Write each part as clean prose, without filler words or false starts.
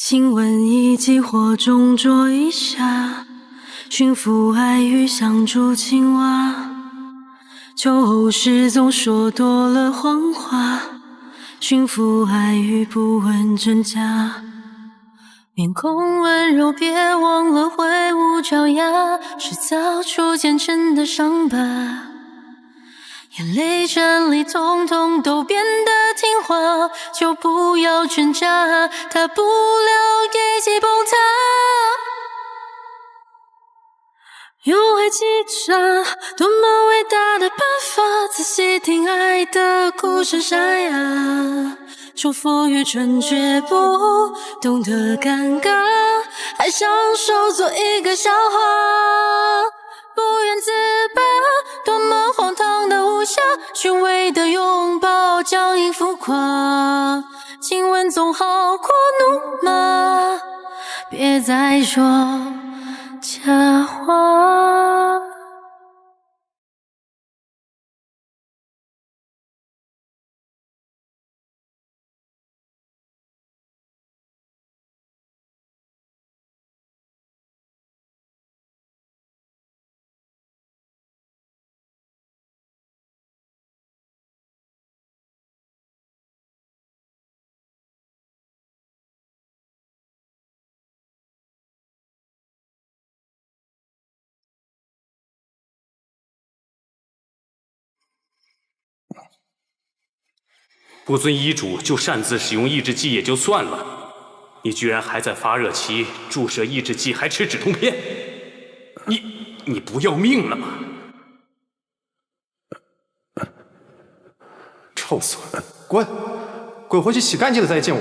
请问一季火中灼一下，驯服爱欲像筑青蛙。秋后时总说多了谎话，驯服爱欲不问真假。面孔温柔，别忘了挥舞爪牙，是早初见真的伤疤。眼泪站里统统都变得听话，就不要挣扎，大不了一起崩塌。用爱击杀，多么伟大的办法！仔细听爱的故事沙哑，重复愚蠢却不懂得尴尬，还享受做一个笑话，不愿自拔，多么荒唐的无暇，虚伪的拥抱，僵硬浮夸，亲吻总好过怒骂，别再说假话。不遵医嘱就擅自使用抑制剂也就算了，你居然还在发热期注射抑制剂，还吃止痛片，你不要命了吗？臭损，滚！滚回去洗干净了再见我。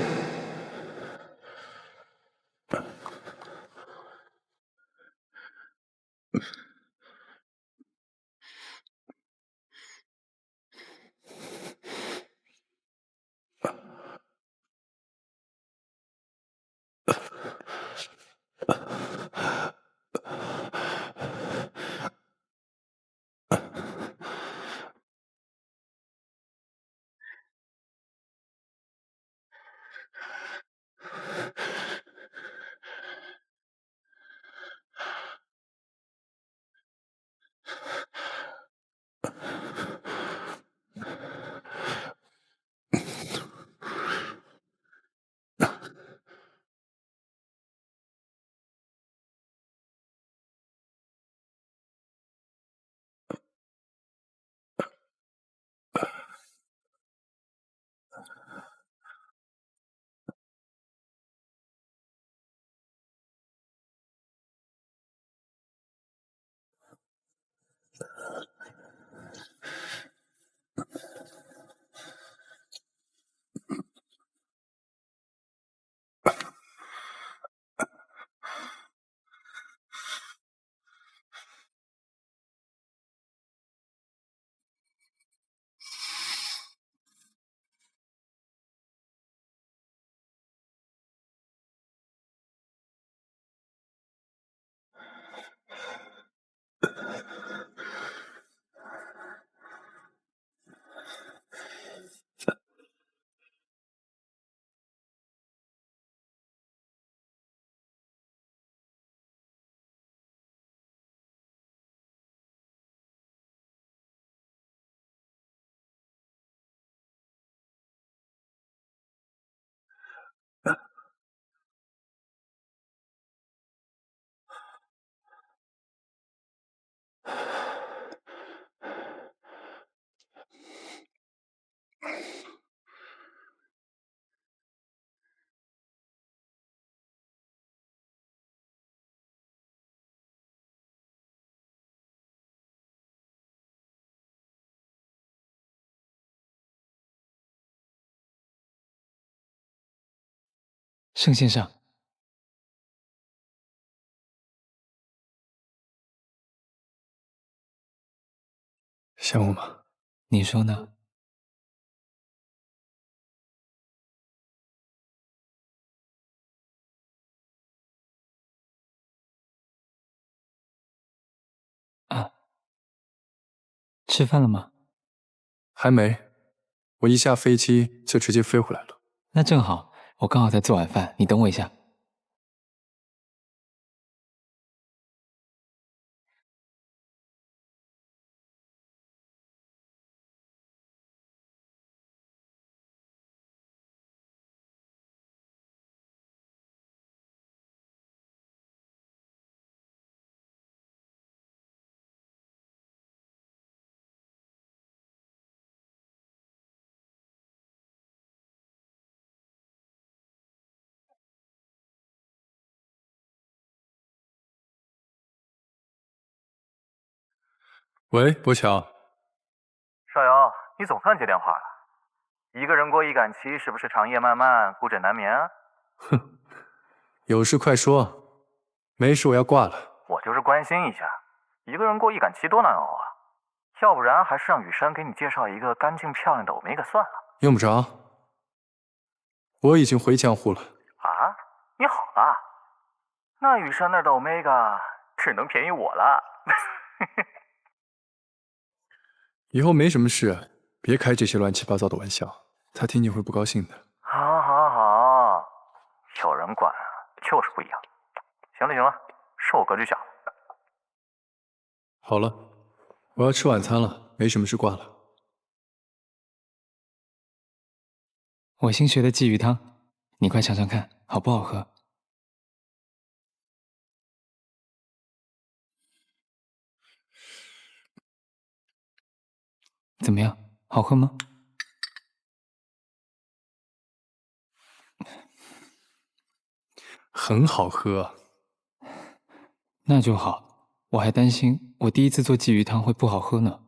盛先生，想我吗？你说呢？啊，吃饭了吗？还没，我一下飞机就直接飞回来了。那正好，我刚好在做晚饭，你等我一下。喂，博强。少瑶，你总算接电话了。一个人过易感期，是不是长夜漫漫，孤枕难眠啊？哼，有事快说，没事我要挂了。我就是关心一下，一个人过易感期多难熬啊！要不然还是让雨珊给你介绍一个干净漂亮的欧米伽算了。用不着，我已经回江湖了。啊，你好了？那雨珊那儿的欧米伽只能便宜我了。以后没什么事，别开这些乱七八糟的玩笑，他听见会不高兴的。好，好，好，有人管就是不一样。行了，行了，是我格局小。好了，我要吃晚餐了，没什么事挂了。我新学的鲫鱼汤，你快尝尝看，好不好喝？怎么样，好喝吗？很好喝。那就好，我还担心我第一次做鲫鱼汤会不好喝呢。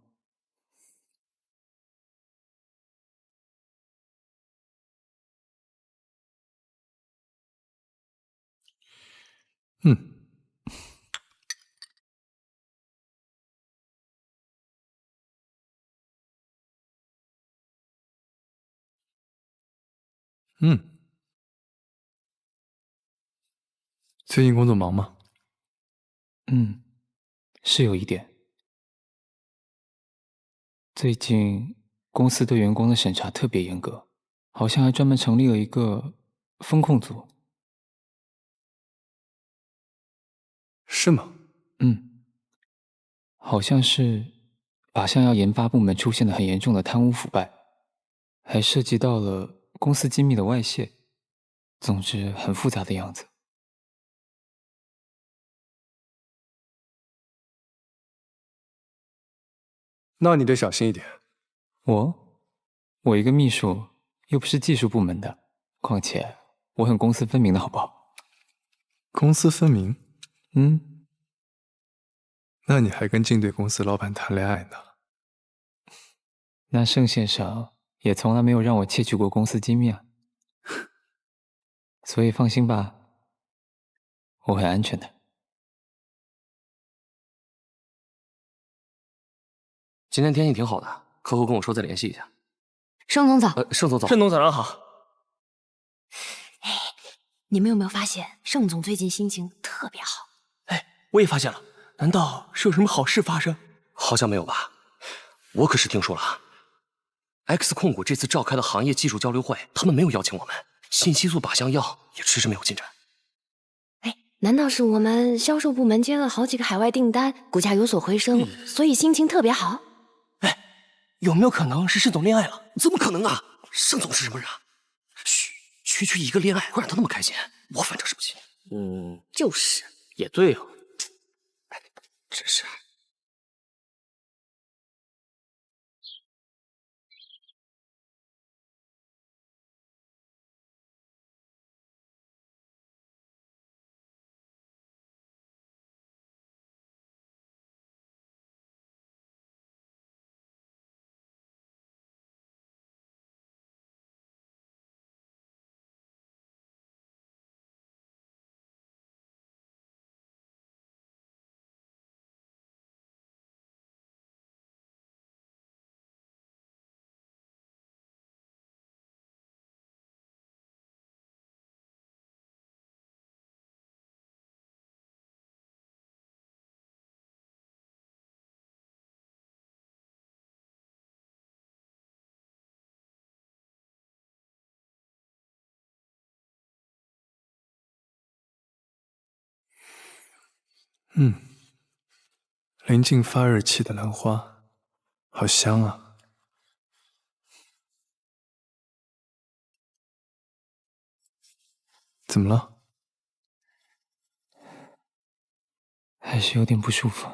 嗯。嗯。最近工作忙吗？是有一点。最近公司对员工的审查特别严格，好像还专门成立了一个风控组。是吗？好像是靶向药研发部门出现了很严重的贪污腐败，还涉及到了公司机密的外泄，总之很复杂的样子。那你得小心一点。我一个秘书，又不是技术部门的，况且我很公私分明的好不好？公私分明？嗯，那你还跟竞对公司老板谈恋爱呢？那盛先生也从来没有让我窃取过公司机密啊，所以放心吧，我会安全的。今天天气挺好的，客户跟我说再联系一下。盛总早。盛总早。盛总早上好。哎，你们有没有发现盛总最近心情特别好？哎，我也发现了，难道是有什么好事发生？好像没有吧？我可是听说了，X 控股这次召开的行业技术交流会，他们没有邀请我们，信息素靶向药也迟迟没有进展。哎，难道是我们销售部门接了好几个海外订单，股价有所回升，所以心情特别好？有没有可能是盛总恋爱了？怎么可能啊？盛总是什么人啊？嘘，区一个恋爱会让他那么开心，我反正是不信。就是，也对哦。真是。临近发热期的兰花，好香啊！怎么了？还是有点不舒服。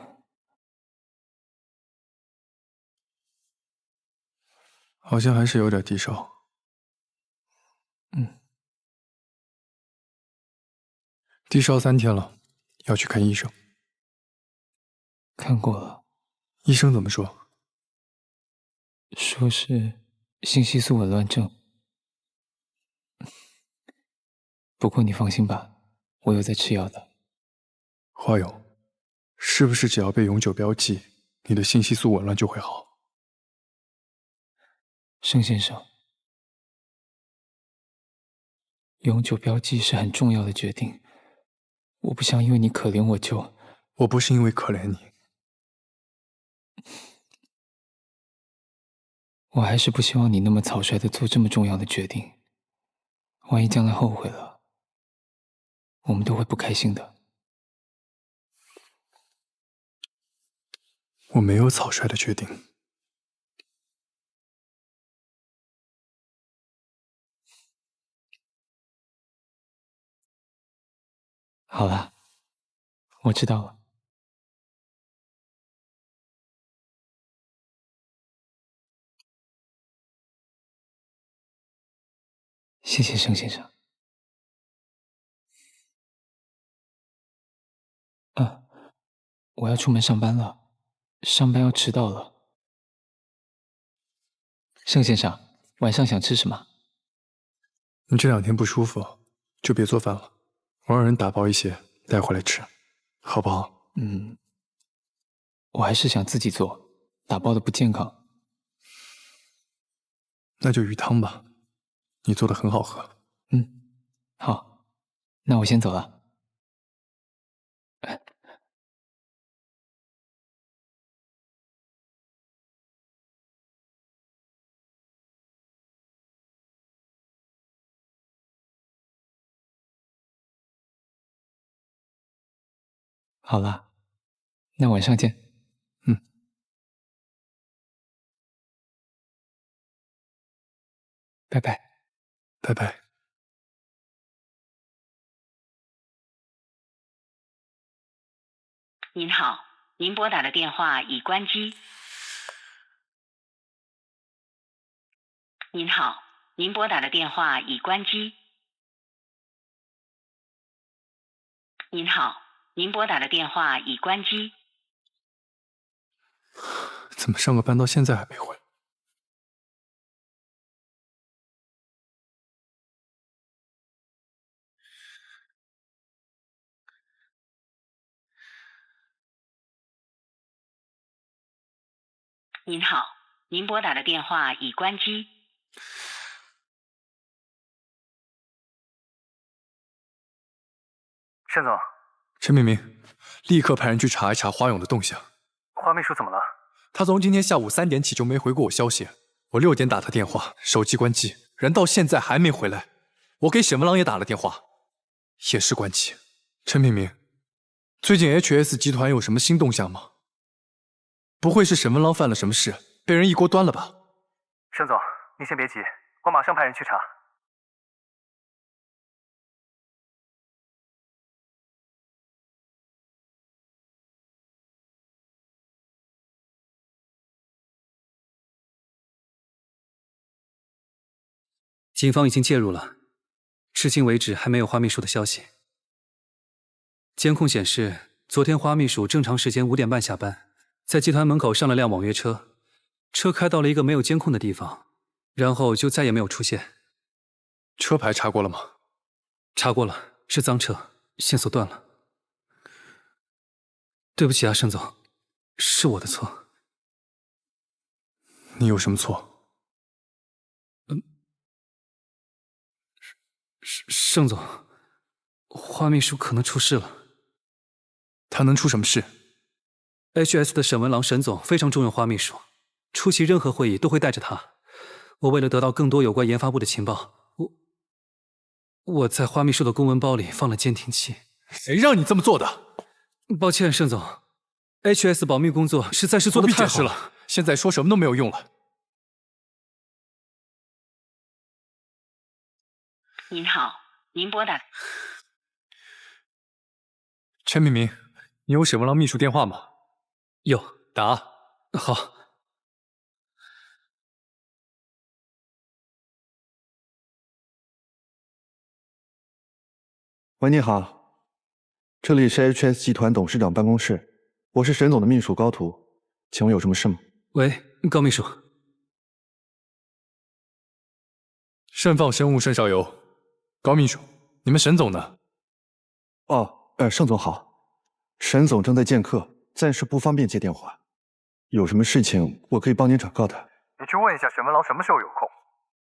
好像还是有点低烧。低烧3天了，要去看医生。看过了。医生怎么说？说是信息素紊乱症。不过你放心吧，我有在吃药的。华勇，是不是只要被永久标记，你的信息素紊乱就会好？盛先生，永久标记是很重要的决定，我不想因为你可怜我就……我不是因为可怜你，我还是不希望你那么草率的做这么重要的决定，万一将来后悔了，我们都会不开心的。我没有草率的决定。好了，我知道了。谢谢盛先生。我要出门上班了，上班要迟到了。盛先生，晚上想吃什么？你这2天不舒服，就别做饭了，我让人打包一些带回来吃，好不好？我还是想自己做，打包的不健康。那就鱼汤吧，你做的很好喝。好，那我先走了。好了，那晚上见。拜拜。拜拜。您好，您拨打的电话已关机。您好，您拨打的电话已关机。您好，您拨打的电话已关机。怎么上个班到现在还没回？您好，您拨打的电话已关机。盛总，陈明明，立刻派人去查一查花勇的动向。花秘书怎么了？他从今天下午3点起就没回过我消息，我6点打他电话，手机关机，人到现在还没回来。我给沈文郎也打了电话，也是关机。陈明明，最近 HS 集团有什么新动向吗？不会是沈文郎犯了什么事，被人一锅端了吧？盛总，你先别急，我马上派人去查。警方已经介入了，至今为止还没有花秘书的消息。监控显示，昨天花秘书正常时间5点半下班，在集团门口上了辆网约车，车开到了一个没有监控的地方，然后就再也没有出现。车牌查过了吗？查过了，是赃车，线索断了。对不起啊，盛总，是我的错。你有什么错？盛总，花秘书可能出事了。他能出什么事 ？HS 的沈文郎沈总非常重用花秘书，出席任何会议都会带着他。我为了得到更多有关研发部的情报，我在花秘书的公文包里放了监听器。谁让你这么做的？抱歉，盛总 ，HS 保密工作实在是做得太好了。现在说什么都没有用了。您好，您拨打。陈明明，你有沈文郎秘书电话吗？有，打。好。喂，你好，这里是 HS 集团董事长办公室，我是沈总的秘书高图，请问有什么事吗？喂，高秘书。盛放生物盛少游，高秘书，你们沈总呢？哦，盛总好，沈总正在见客，暂时不方便接电话。有什么事情我可以帮您转告他。你去问一下沈文郎什么时候有空。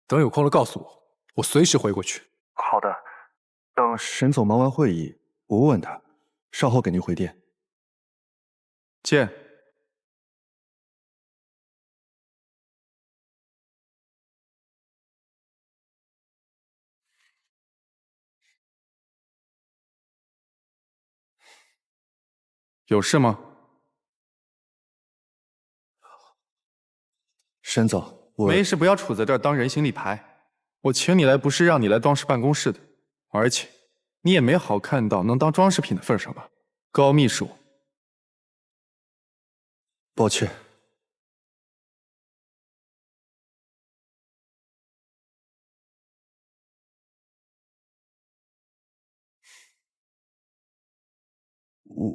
等有空了告诉我，我随时回过去。好的，等沈总忙完会议，我问问他，稍后给您回电。见。有事吗？沈总，我没事，不要杵在这儿当人形立牌。我请你来不是让你来装饰办公室的，而且你也没好看到能当装饰品的份上吧，高秘书。抱歉。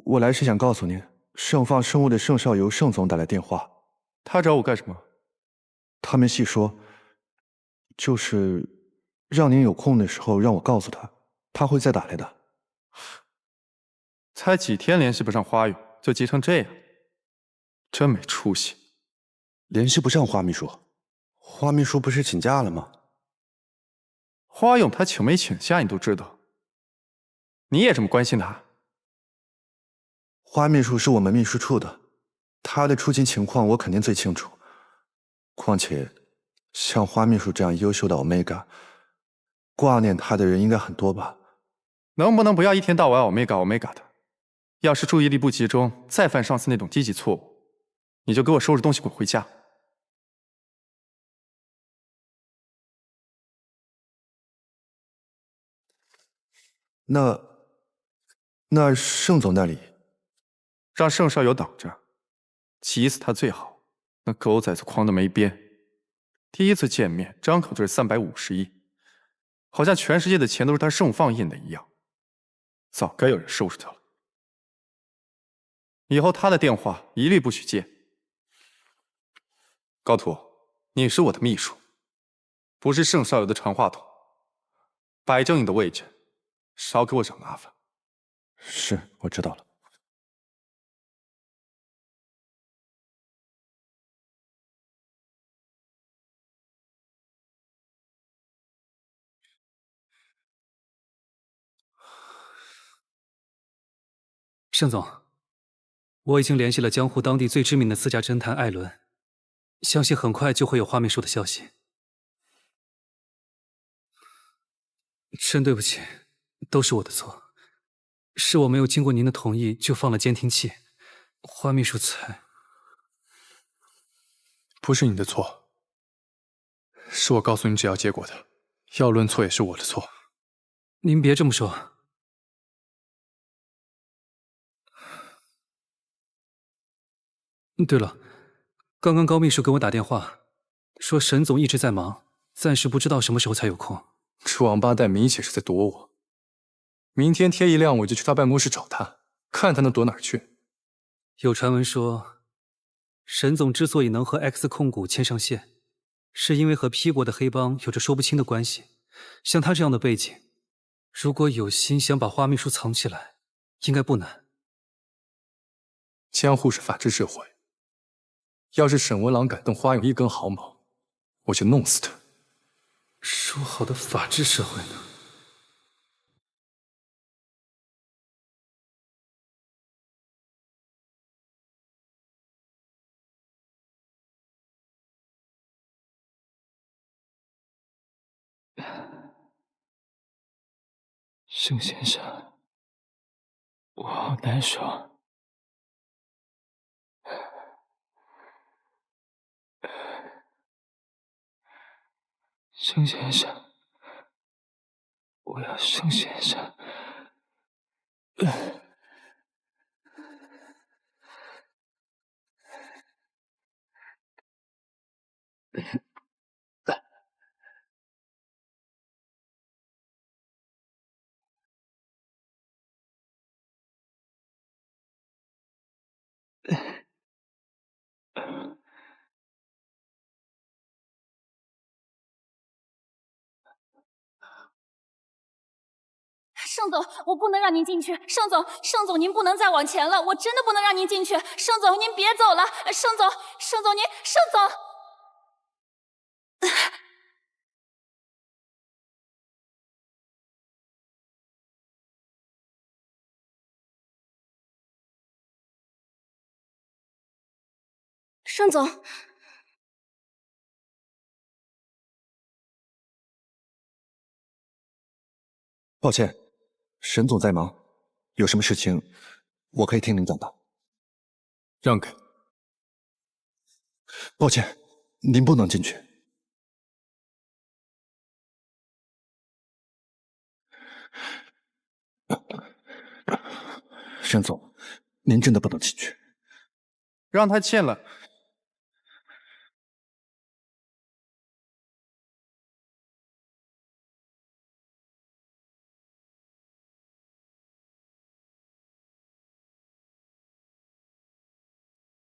我来是想告诉您，盛放生物的盛少游盛总打来电话。他找我干什么？他没细说，就是让您有空的时候让我告诉他，他会再打来的。才几天联系不上花勇，就急成这样，真没出息。联系不上花秘书，花秘书不是请假了吗？花勇他请没请假你都知道，你也这么关心他？花秘书是我们秘书处的，他的出勤情况我肯定最清楚。况且，像花秘书这样优秀的 Omega， 挂念他的人应该很多吧？能不能不要一天到晚 Omega 的？要是注意力不集中，再犯上次那种低级错误，你就给我收拾东西滚回家。那盛总那里，让盛少游等着，急死他最好。那狗崽子狂得没边，第一次见面张口就是350亿，好像全世界的钱都是他盛放印的一样，早该有人收拾他了。以后他的电话一律不许接。高图，你是我的秘书，不是盛少游的传话筒，摆正你的位置，少给我惹麻烦。是，我知道了。盛总，我已经联系了江湖当地最知名的私家侦探艾伦，相信很快就会有花秘书的消息。真对不起，都是我的错，是我没有经过您的同意就放了监听器，花秘书才……不是你的错，是我告诉你只要结果的，要论错也是我的错。您别这么说。对了，刚刚高秘书给我打电话，说沈总一直在忙，暂时不知道什么时候才有空。这王八蛋明显是在躲我。明天天一亮我就去他办公室找他，看他能躲哪儿去。有传闻说，沈总之所以能和 X 控股牵上线，是因为和 P 国的黑帮有着说不清的关系。像他这样的背景，如果有心想把花秘书藏起来，应该不难。江湖是法治社会，要是沈文郎敢动花勇一根毫毛，我就弄死他。说好的法治社会呢？盛先生，我好难受。盛先生，我要盛先生。盛总，我不能让您进去。盛总，盛总，您不能再往前了，我真的不能让您进去。盛总，您别走了。盛总，盛总，您，盛总。盛总，抱歉，沈总在忙，有什么事情我可以听领导的。让开。抱歉，您不能进去。沈总，您真的不能进去。让他进来。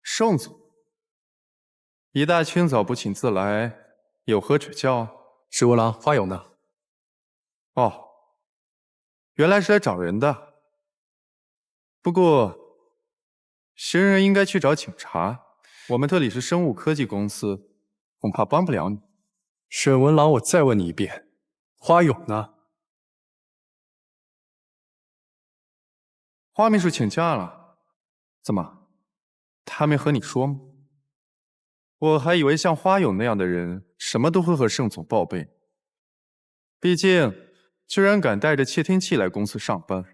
盛总，一大清早不请自来，有何指教？十五郎，花勇呢？哦，原来是来找人的。不过，行人应该去找警察。我们这里是生物科技公司，恐怕帮不了你。沈文郎，我再问你一遍，花勇呢？花秘书请假了，怎么？他没和你说吗？我还以为像花勇那样的人，什么都会和盛总报备。毕竟，居然敢带着窃听器来公司上班，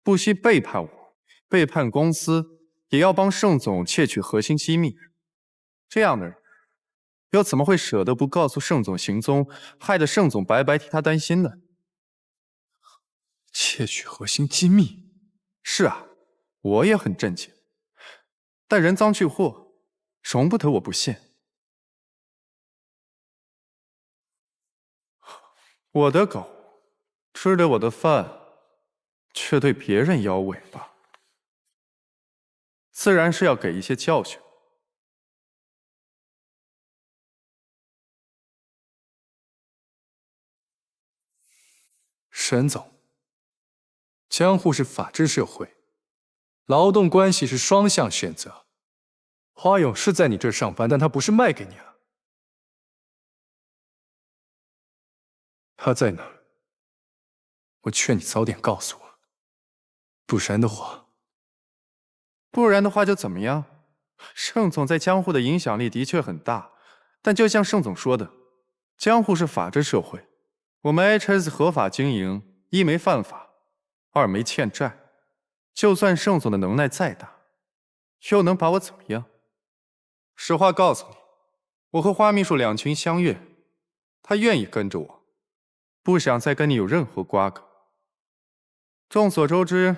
不惜背叛我，背叛公司，也要帮盛总窃取核心机密。这样的人，又怎么会舍得不告诉盛总行踪，害得盛总白白替他担心呢？窃取核心机密？是啊，我也很震惊。但人赃俱获，容不得我不信。我的狗吃着我的饭，却对别人摇尾巴，自然是要给一些教训。沈总，江户是法治社会，劳动关系是双向选择。花勇是在你这儿上班，但他不是卖给你啊。他在哪儿？我劝你早点告诉我，不然的话，就怎么样？盛总在江户的影响力的确很大，但就像盛总说的，江户是法治社会，我们 HS 合法经营，一没犯法，二没欠债。就算盛总的能耐再大，又能把我怎么样？实话告诉你，我和花秘书两情相悦，他愿意跟着我，不想再跟你有任何瓜葛。众所周知，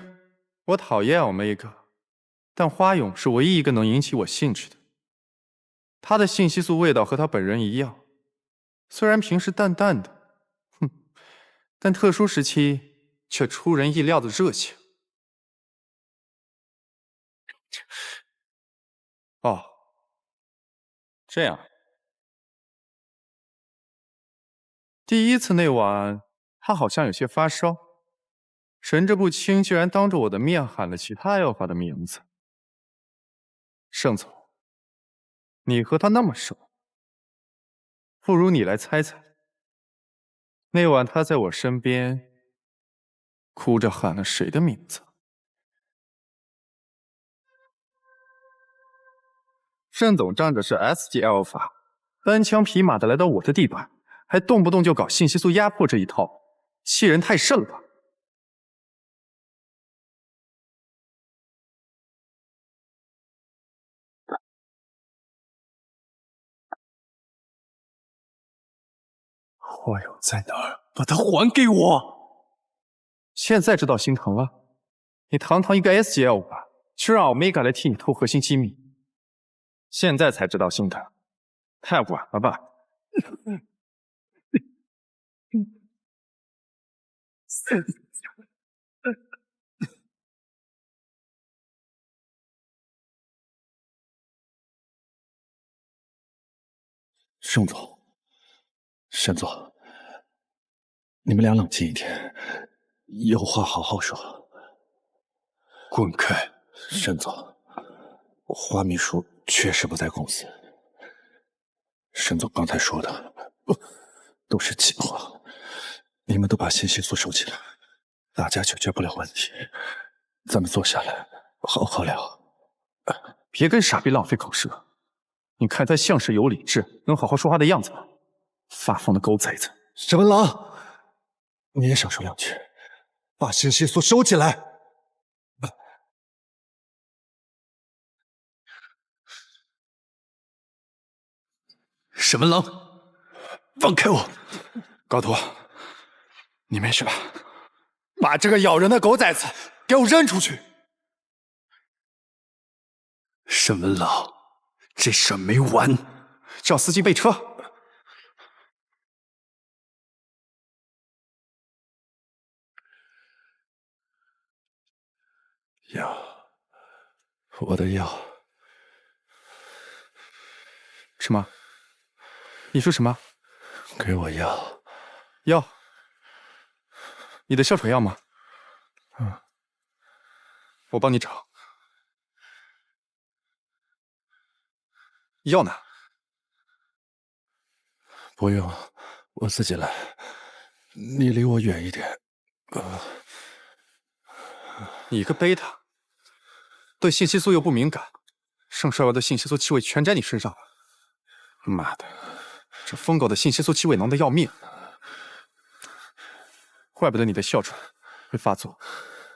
我讨厌 Omega， 但花勇是唯一一个能引起我兴趣的。他的信息素味道和他本人一样，虽然平时淡淡的，但特殊时期却出人意料的热情。哦，这样。第一次那晚，他好像有些发烧，神志不清，居然当着我的面喊了其他 Alpha 的名字。盛总，你和他那么熟，不如你来猜猜，那晚他在我身边，哭着喊了谁的名字？盛总仗着是 S 级 Alpha， 单枪匹马的来到我的地盘，还动不动就搞信息素压迫这一套，欺人太甚了吧？花勇在哪儿？把它还给我！现在知道心疼了？你堂堂一个 S 级 Alpha， 却让 Omega 来替你偷核心机密，现在才知道心疼，太晚了吧？盛总、沈总，你们俩冷静一点，有话好好说。滚开！沈总，花秘书确实不在公司。沈总刚才说的都是气话，你们都把信息素收起来，大家解决不了问题，咱们坐下来好好聊。别跟傻逼浪费口舌，你看他像是有理智、能好好说话的样子吗？发疯的狗崽子！沈文郎，你也少说两句，把信息素收起来。沈文郎，放开我！高图，你没事吧？把这个咬人的狗崽子给我扔出去！沈文郎，这事儿没完，叫司机备车。药，我的药。什么？你说什么？给我药。药？你的消水药吗？我帮你找。药呢？不用，我自己来。你离我远一点。你个贝塔，对信息素又不敏感，盛少瑶的信息素气味全沾你身上了。妈的，这疯狗的信息素气味浓得要命，怪不得你的哮喘会发作，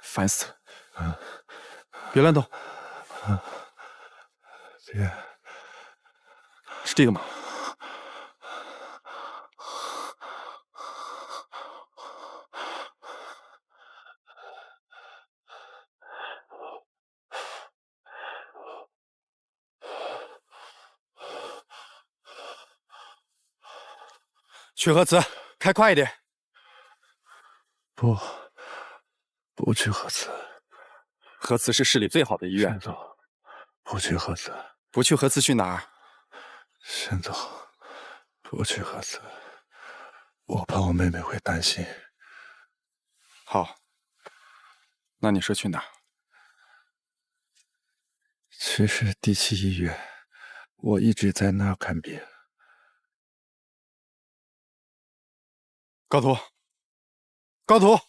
烦死了！别乱动。别。是这个吗？去核磁，开快一点。不去核磁。核磁是市里最好的医院。沈总，不去核磁。不去核磁去哪儿？沈总，不去核磁，我怕我妹妹会担心。好，那你说去哪儿？去市第7医院，我一直在那儿看病。高图，高图，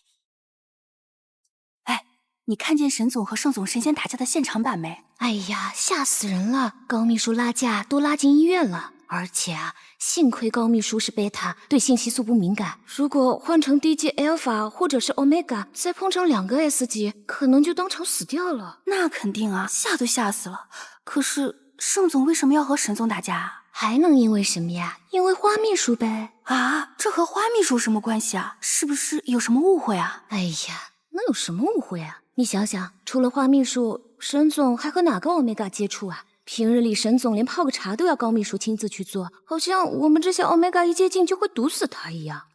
哎，你看见沈总和盛总神仙打架的现场版没？哎呀，吓死人了！高秘书拉架都拉进医院了，而且啊，幸亏高秘书是贝塔，对信息素不敏感。如果换成 DG Alpha 或者是 Omega， 再碰上2个 S 级，可能就当场死掉了。那肯定啊，吓都吓死了。可是盛总为什么要和沈总打架啊？还能因为什么呀？因为花秘书呗。啊，这和花秘书什么关系啊？是不是有什么误会啊？哎呀，能有什么误会啊？你想想，除了花秘书，沈总还和哪个欧米伽接触啊？平日里沈总连泡个茶都要高秘书亲自去做，好像我们这些欧米伽一接近就会毒死他一样。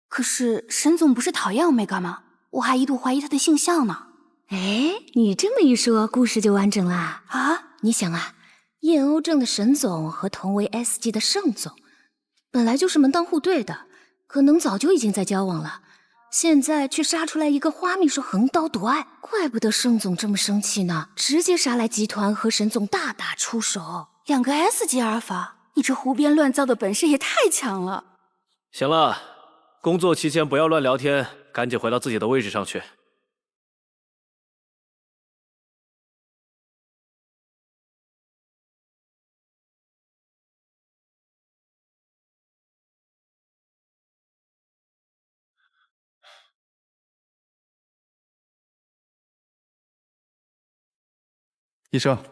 可是沈总不是讨厌欧米伽吗？我还一度怀疑他的性向呢。哎，你这么一说，故事就完整啦。啊，你想啊，燕欧症的沈总和同为 S 级的盛总，本来就是门当户对的，可能早就已经在交往了。现在却杀出来一个花秘书横刀夺爱，怪不得盛总这么生气呢，直接杀来集团和沈总大打出手。2个 S 级阿尔法，你这胡编乱造的本事也太强了。行了，工作期间不要乱聊天，赶紧回到自己的位置上去。医生，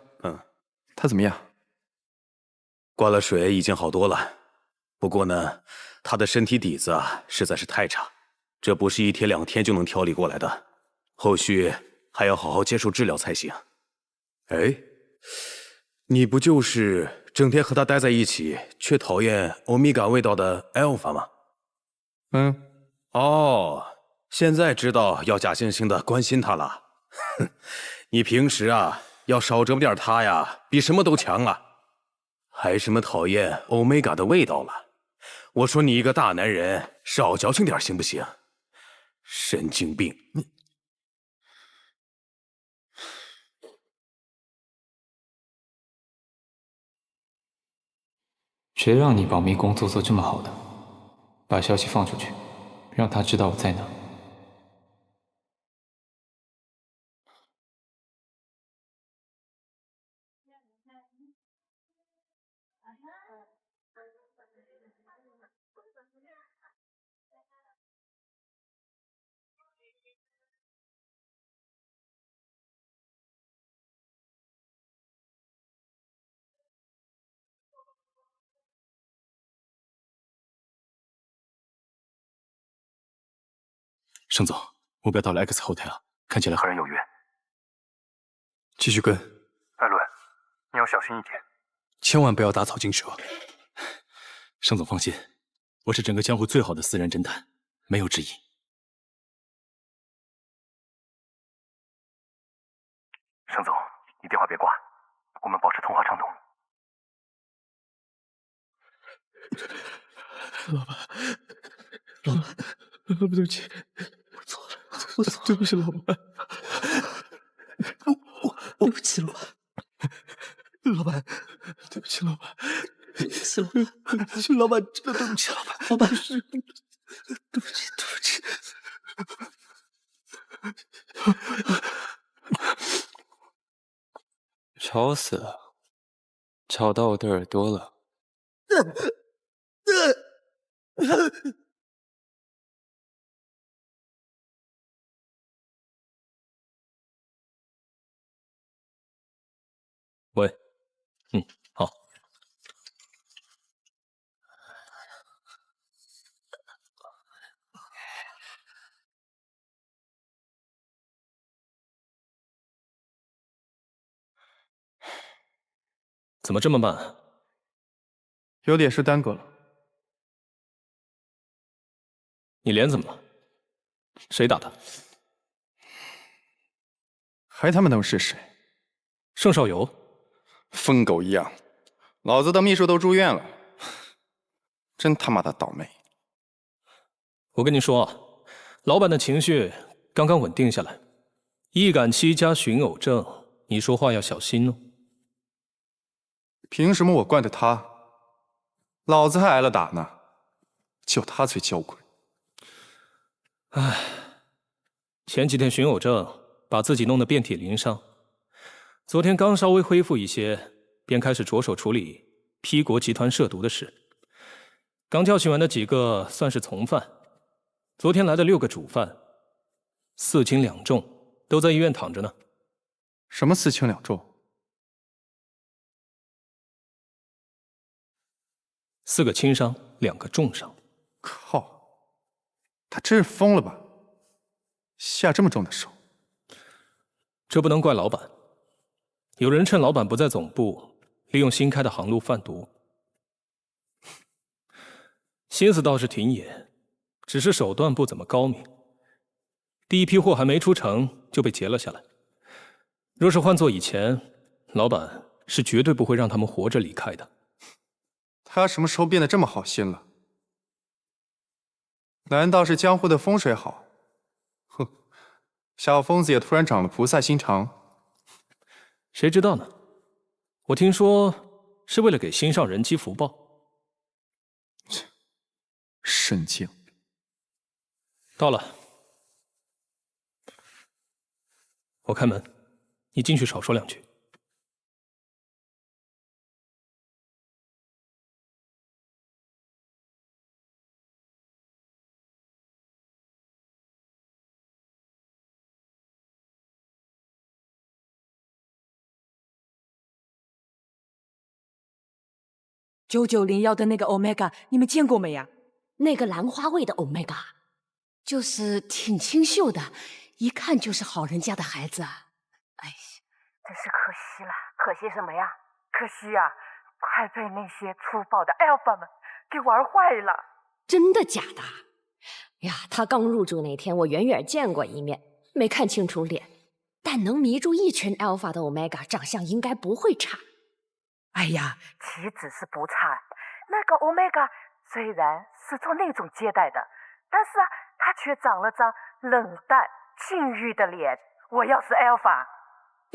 他怎么样？灌了水已经好多了，不过呢，他的身体底子啊实在是太差，这不是1天2天就能调理过来的，后续还要好好接受治疗才行。哎，你不就是整天和他待在一起，却讨厌欧米伽味道的 Alpha 吗？哦，现在知道要假惺惺的关心他了。哼，你平时啊要少折磨点他呀，比什么都强啊。还什么讨厌欧米伽的味道了？我说你一个大男人，少矫情点行不行？神经病！谁让你保密工作做这么好的？把消息放出去，让他知道我在哪。盛总，目标到了 X Hotel， 看起来和人有约。继续跟。艾伦，你要小心一点，千万不要打草惊蛇。盛总放心，我是整个江湖最好的私人侦探，没有之一。盛总，你电话别挂，我们保持通话畅通。老板，对不起，我错了，对不起，老板，对不起，老板，对不起，老板，对不起，老板，对不起，老板，真的对不起，老板，对不起，对不起。吵死了，吵到我的耳朵了。喂，好。怎么这么慢？有点事耽搁了。你脸怎么了？谁打的？还他妈能是谁？盛少游。疯狗一样，老子的秘书都住院了，真他妈的倒霉！我跟你说啊，老板的情绪刚刚稳定下来，易感期加寻偶症，你说话要小心哦。凭什么我惯着他？老子还挨了打呢，就他最娇贵。唉，前几天寻偶症把自己弄得遍体鳞伤，昨天刚稍微恢复一些，便开始着手处理批国集团涉毒的事。刚教训完的几个算是从犯，昨天来的6个主犯，4轻2重，都在医院躺着呢。什么4轻2重？4个轻伤，2个重伤。靠，他真是疯了吧？下这么重的手？这不能怪老板，有人趁老板不在总部，利用新开的航路贩毒。心思倒是挺野，只是手段不怎么高明。第一批货还没出城就被截了下来。若是换做以前，老板是绝对不会让他们活着离开的。他什么时候变得这么好心了？难道是江湖的风水好？哼，小疯子也突然长了菩萨心肠。谁知道呢？我听说是为了给心上人积福报。神经。到了，我开门，你进去少说2句。9901要的那个 Omega， 你们见过没呀？那个兰花味的 Omega， 就是挺清秀的，一看就是好人家的孩子啊。哎呀，真是可惜了。可惜什么呀？可惜呀，快被那些粗暴的 Alpha 们给玩坏了。真的假的？呀，他刚入住那天，我远远见过一面，没看清楚脸，但能迷住一群 Alpha 的 Omega， 长相应该不会差。哎呀，岂止是不差，那个 Omega 虽然是做那种接待的，但是啊，他却长了张冷淡禁欲的脸。我要是 Alpha，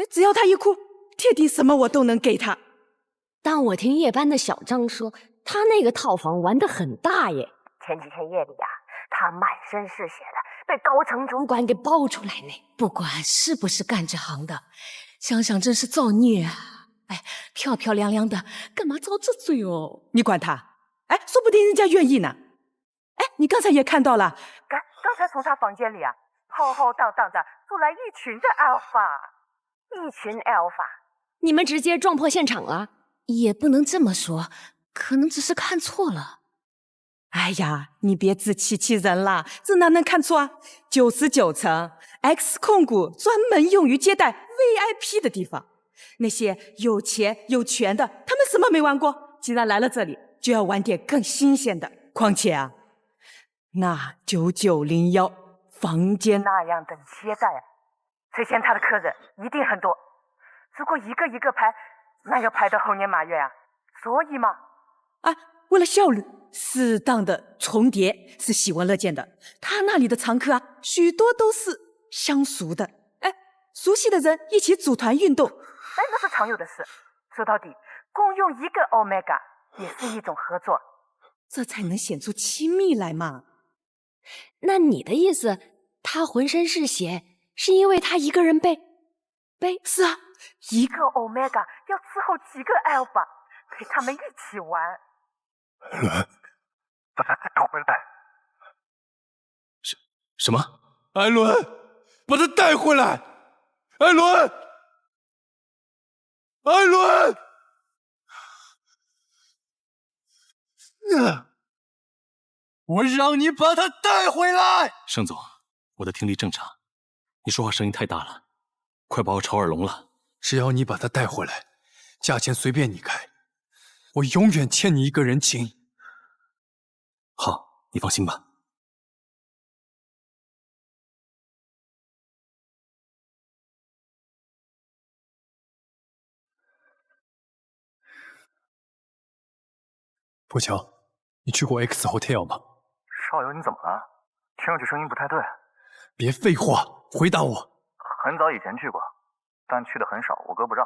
只要他一哭，铁定什么我都能给他。但我听夜班的小张说，他那个套房玩得很大耶。前几天夜里啊，他满身是血的，被高层主管给抱出来呢。不管是不是干这行的，想想真是造孽啊！哎，漂漂亮亮的，干嘛遭这罪哦？你管他？哎，说不定人家愿意呢。哎，你刚才也看到了，刚才从他房间里啊，浩浩荡荡的出来一群的 Alpha， 一群 Alpha。你们直接撞破现场了？也不能这么说，可能只是看错了。哎呀，你别自欺欺人了，这哪能看错啊？99层 X 控股专门用于接待 VIP 的地方，那些有钱有权的，他们什么没玩过？既然来了这里，就要玩点更新鲜的。况且啊，那9901房间那样的接待啊，最先他的客人一定很多。如果一个一个排，那要排到猴年马月啊。所以嘛，啊，为了效率，适当的重叠是喜闻乐见的。他那里的常客啊，许多都是相熟的，哎，熟悉的人一起组团运动，哎，那是常有的事。说到底，共用一个 Omega 也是一种合作，这才能显出亲密来嘛。那你的意思，他浑身是血，是因为他一个人被？是啊，一个 Omega 要伺候几个 Alpha， 陪他们一起玩。把他带回来。什么？艾伦，把他带回来！艾伦，艾伦！我让你把他带回来！盛总，我的听力正常，你说话声音太大了，快把我吵耳聋了。只要你把他带回来，价钱随便你开，我永远欠你一个人情。好，你放心吧。破桥，你去过 X Hotel 吗？少游，你怎么了？听上去声音不太对。别废话，回答我。很早以前去过，但去的很少，我哥不让。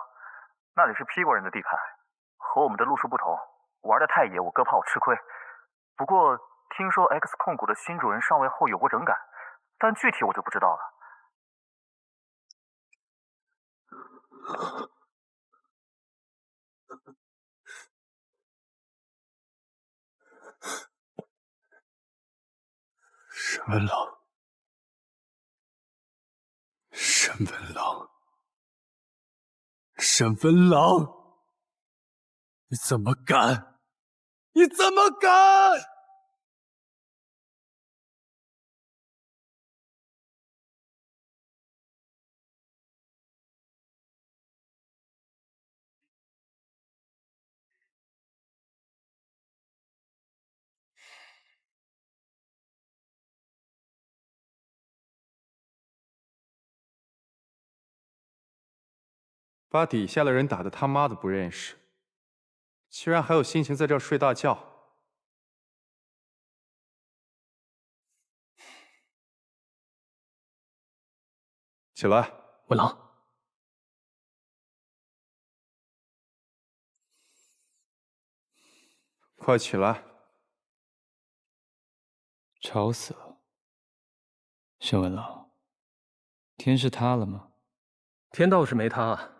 那里是 P 国人的地盘，和我们的路数不同，玩的太野，我哥怕我吃亏。不过听说 X 控股的新主人上位后有过整改，但具体我就不知道了。沈文郎，沈文郎，沈文郎，你怎么敢？你怎么敢？把底下的人打得他妈的不认识，居然还有心情在这儿睡大觉。起来，文郎，快起来！吵死了，沈文郎，天是塌了吗？天倒是没塌。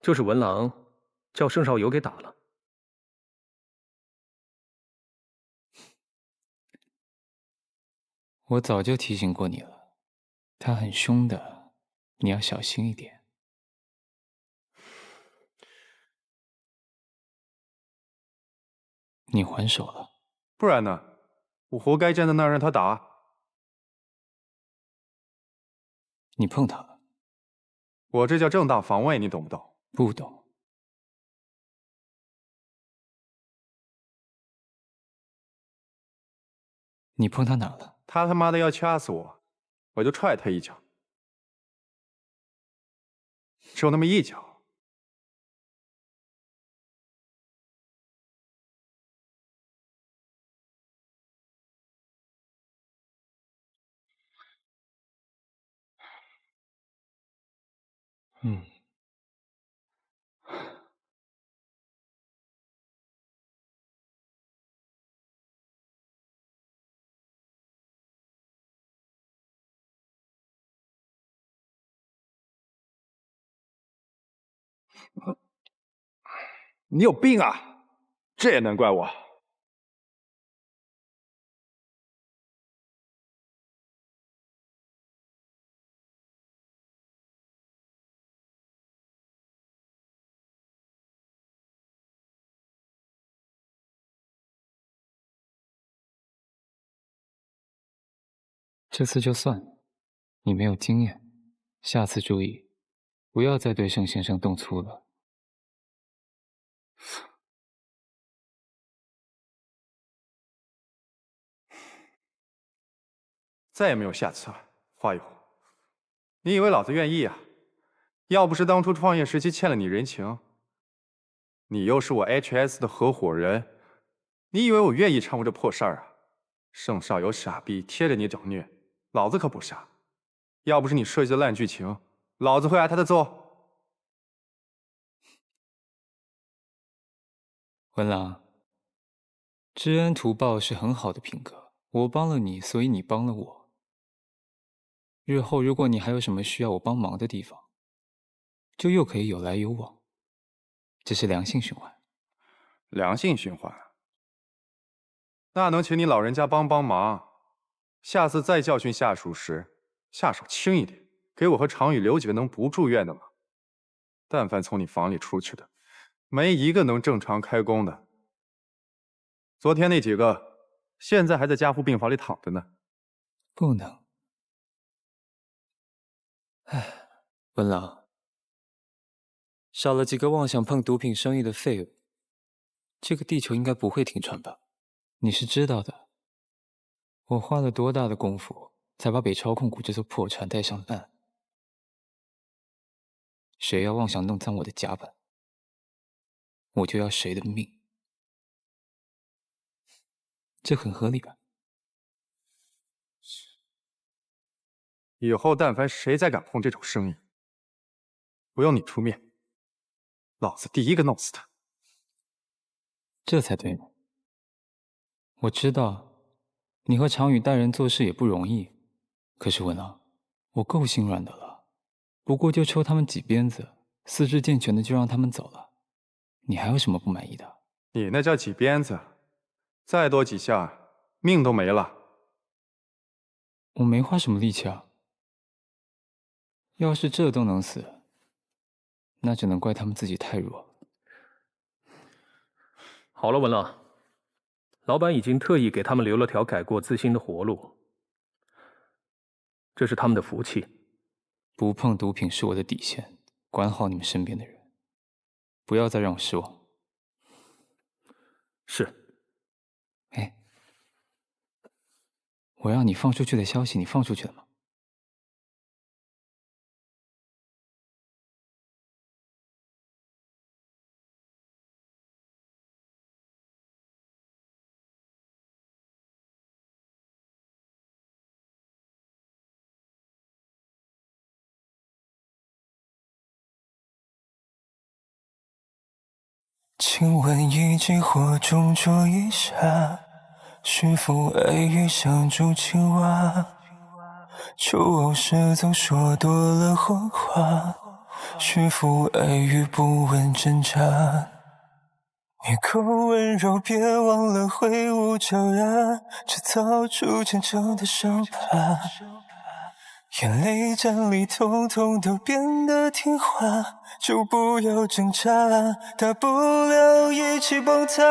就是文郎叫盛少游给打了。我早就提醒过你了，他很凶的，你要小心一点。你还手了？不然呢？我活该站在那儿让他打。你碰他了？我这叫正当防卫，你懂不懂？不懂。你碰他哪了？他他妈的要掐死我，我就踹他一脚，只有那么一脚。你有病啊！这也能怪我？这次就算你没有经验，下次注意，不要再对盛先生动粗了。再也没有下次了，花一虎。你以为老子愿意啊？要不是当初创业时期欠了你人情，你又是我 HS 的合伙人，你以为我愿意掺和这破事儿啊？盛少有傻逼贴着你整虐，老子可不傻。要不是你设计的烂剧情，老子会挨他的揍。文郎，知恩图报是很好的品格，我帮了你，所以你帮了我。日后如果你还有什么需要我帮忙的地方，就又可以有来有往，这是良性循环。良性循环？那能请你老人家帮帮忙？下次再教训下属时，下手轻一点，给我和常宇留几个能不住院的吗？但凡从你房里出去的，没一个能正常开工的。昨天那几个，现在还在加护病房里躺着呢。不能。唉，文郎，少了几个妄想碰毒品生意的废物，这个地球应该不会停船吧？你是知道的，我花了多大的功夫才把北超控股这艘破船带上岸。谁要妄想弄脏我的甲板，我就要谁的命。这很合理吧？以后但凡谁再敢碰这种生意，不用你出面，老子第一个弄死他。这才对呢。我知道你和常宇待人做事也不容易，可是文郎，我够心软的了，不过就抽他们几鞭子，四肢健全的就让他们走了。你还有什么不满意的？你那叫几鞭子，再多几下，命都没了。我没花什么力气啊。要是这都能死，那只能怪他们自己太弱。好了，文郎，老板已经特意给他们留了条改过自新的活路，这是他们的福气。不碰毒品是我的底线，管好你们身边的人，不要再让我失望。是。哎，我让你放出去的消息，你放出去了吗？请问一记或中酌一下，是否爱欲像株青蛙？求偶时总说多了谎话，是否爱欲不问真假？你够温柔，别忘了挥舞脚丫，制造出真正的伤疤。眼泪站里统统都变得听话，就不要挣扎，大不了一起崩塌。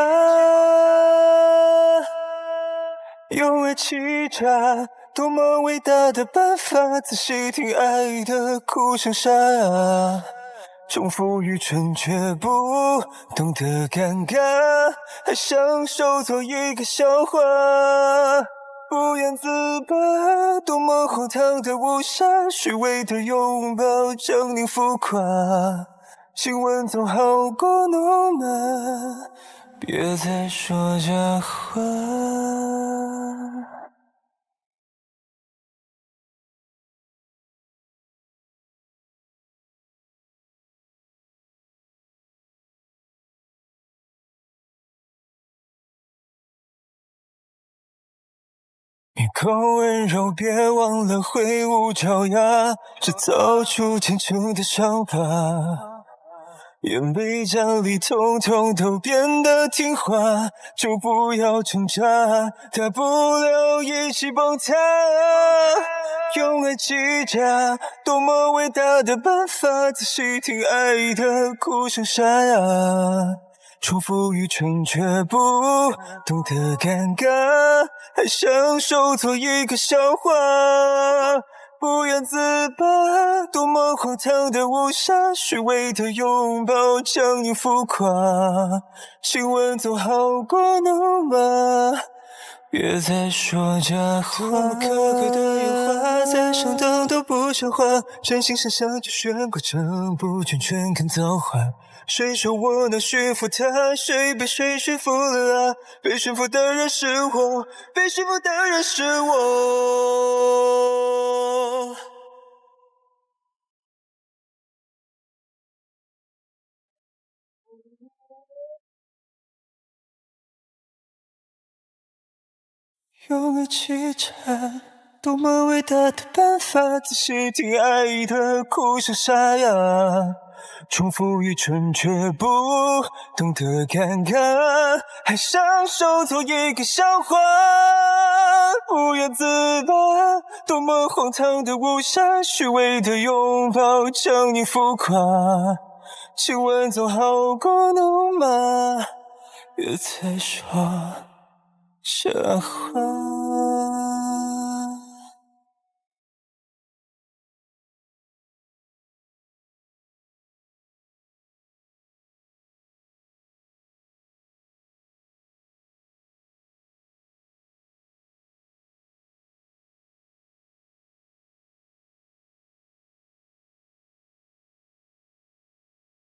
用爱欺诈，多么伟大的办法，仔细听爱的哭声沙哑。重复愚蠢却不懂得尴尬，还享受做一个笑话。不言自拔，多么荒唐的误杀，虚伪的拥抱狰狞浮夸，亲吻总好过怒骂，别再说假话。一口温柔，别忘了挥舞爪牙，制造出天成的伤疤。眼眉角里统统都变得听话，就不要挣扎，大不了一起崩塌。用爱欺诈，多么伟大的办法！仔细听爱的哭声沙哑，重复愚蠢却不懂得尴尬，还享受做一个笑话。不要自拔，多么荒唐的误杀，虚伪的拥抱将你浮夸。亲吻总好过怒骂，别再说假话。苛刻的油画，再生动都不像话，真心想象就悬挂，整部全全看造化。谁说我能驯服他？谁被谁驯服了啊？被驯服的人是我，被驯服的人是我。用爱欺诈，多么伟大的办法！仔细听爱的哭声沙哑，重复愚蠢却不懂得尴尬，还享受做一个笑话。不要自拔，多么荒唐的误杀，虚伪的拥抱将你浮夸。亲吻总好过怒骂，别再说假话。